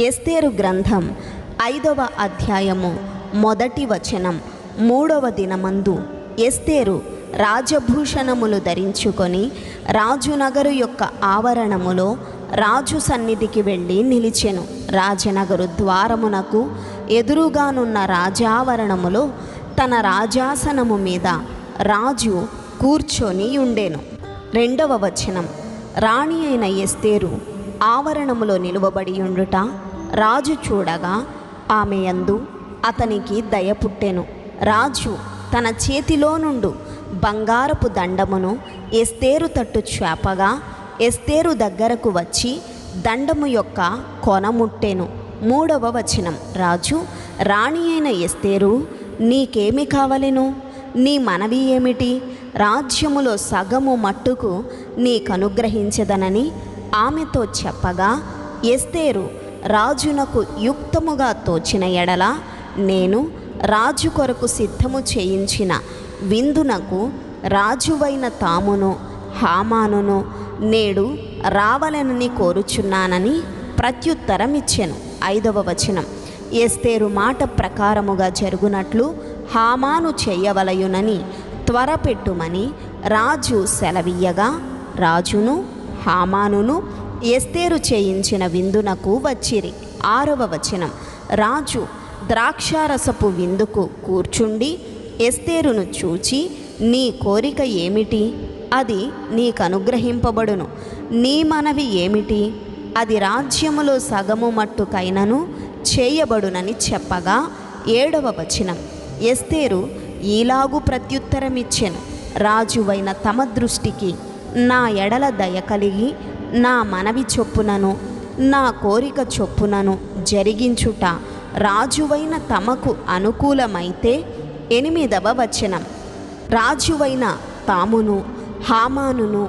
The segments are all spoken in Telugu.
ఎస్తేరు గ్రంథం 5వ అధ్యాయము 1వ వచనం. 3వ దినమందు ఎస్తేరు రాజభూషణములు ధరించుకొని రాజునగరు యొక్క ఆవరణములో రాజు సన్నిధికి వెళ్ళి నిలిచెను. రాజనగరు ద్వారమునకు ఎదురుగానున్న రాజావరణములో తన రాజాసనము మీద రాజు కూర్చొని ఉండెను. 2వ వచనం. రాణి అయిన ఎస్తేరు ఆవరణములో నిలువబడి ఉండుట రాజు చూడగా ఆమె యందు అతనికి దయ పుట్టెను. రాజు తన చేతిలో నుండు బంగారపు దండమును ఎస్తేరు తట్టు చాపగా ఎస్తేరు దగ్గరకు వచ్చి దండము యొక్క కొన ముట్టెను. 3వ వచనం. రాజు, రాణి అయిన ఎస్తేరు, నీకేమి కావలెను? నీ మనవి ఏమిటి? రాజ్యములో సగము మట్టుకు నీకనుగ్రహించదనని ఆమెతో చెప్పగా, ఎస్తేరు రాజునకు యుక్తముగా తోచిన ఎడల నేను రాజు కొరకు సిద్ధము చేయించిన విందునకు రాజువైన తామును హామానును నేడు రావలెనని కోరుచున్నానని ప్రత్యుత్తరమిచ్చెను. 5వ వచనం. ఎస్తేరు మాట ప్రకారముగా జరుగునట్లు హామాను చేయవలయునని త్వరపెట్టుమని రాజు సెలవీయగా రాజును హామానును ఎస్తేరు చేయించిన విందునకు వచ్చిరి. 6వ వచనం. రాజు ద్రాక్షారసపు విందుకు కూర్చుండి ఎస్తేరును చూచి, నీ కోరిక ఏమిటి? అది నీకనుగ్రహింపబడును. నీ మనవి ఏమిటి? అది రాజ్యములో సగము మట్టుకైనను చేయబడునని చెప్పగా 7వ వచనం. ఎస్తేరు ఈలాగు ప్రత్యుత్తరమిచ్చెను, రాజువైన తమ దృష్టికి నా ఎడల దయ కలిగి నా మనవి చొప్పునను నా కోరిక చొప్పునను జరిగించుట రాజువైన తమకు అనుకూలమైతే. 8వ వచనం. రాజువైన తామును హామానును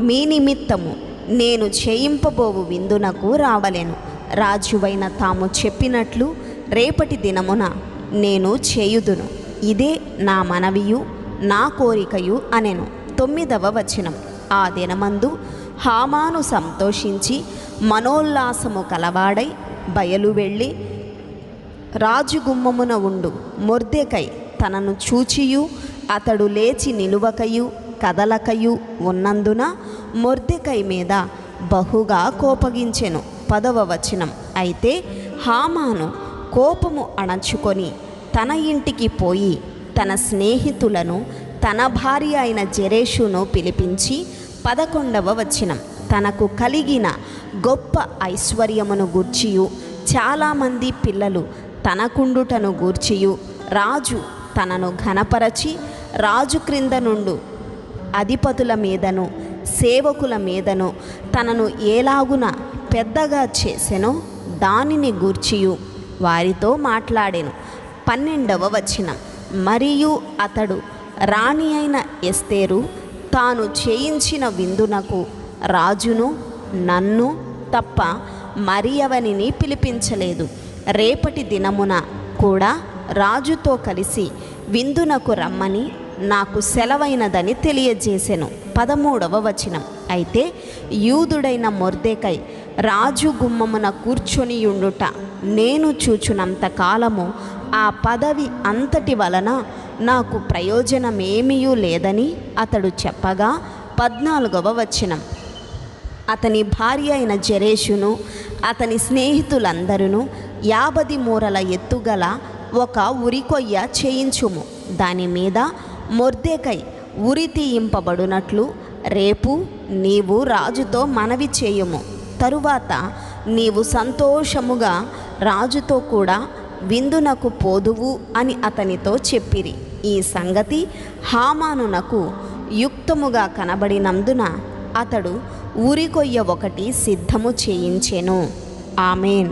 మీ నిమిత్తము నేను చేయింపబోవు విందునకు రావలెను. రాజువైన తాము చెప్పినట్లు రేపటి దినమున నేను చేయుదును. ఇదే నా మనవియు నా కోరికయు అనెను. 9వ వచనం. ఆ దినమందు హామాను సంతోషించి మనోల్లాసము కలవాడై బయలు వెళ్ళి రాజుగుమ్మమున ఉండు మొర్దెకై తనను చూచియు అతడు లేచి నిలువకయు కదలకయు ఉన్నందున మొర్దెకై మీద బహుగా కోపగించెను. 10వ వచనం. అయితే హామాను కోపము అణచుకొని తన ఇంటికి పోయి తన స్నేహితులను తన భార్య అయిన జెరెషును పిలిపించి 11వ వచనం. తనకు కలిగిన గొప్ప ఐశ్వర్యమును గూర్చియు చాలామంది పిల్లలు తనకుండుటను గూర్చియు రాజు తనను ఘనపరచి రాజు క్రింద నుండు అధిపతుల మీదను సేవకుల మీదను తనను ఏలాగున పెద్దగా చేసెనో దానిని గూర్చియు వారితో మాట్లాడెను. 12వ వచనం. మరియు అతడు రాణి అయిన ఎస్తేరు తాను చేయించిన విందునకు రాజును నన్ను తప్ప మరి ఎవరిని పిలిపించలేదు. రేపటి దినమున కూడా రాజుతో కలిసి విందునకు రమ్మని నాకు సెలవైనదని తెలియజేసెను. 13వ వచనం. అయితే యూదుడైన మొర్దెకై రాజు గుమ్మమున కూర్చొనియుండుట నేను చూచునంత కాలము ఆ పదవి అంతటి వలన నాకు ప్రయోజనమేమీ లేదని అతడు చెప్పగా 14వ వచనం. అతని భార్య అయిన జెరెషును అతని స్నేహితులందరూ 50 మూరల ఎత్తుగల ఒక ఉరికొయ్య చేయించుము. దాని మీద మొర్దెకై ఉరి తీయింపబడినట్లు రేపు నీవు రాజుతో మనవి చేయుము. తరువాత నీవు సంతోషముగా రాజుతో కూడా విందునకు పోదువు అని అతనితో చెప్పిరి. ఈ సంగతి హామానునకు యుక్తముగా కనబడినందున అతడు ఉరికొయ్య ఒకటి సిద్ధము చేయించెను. ఆమేన్.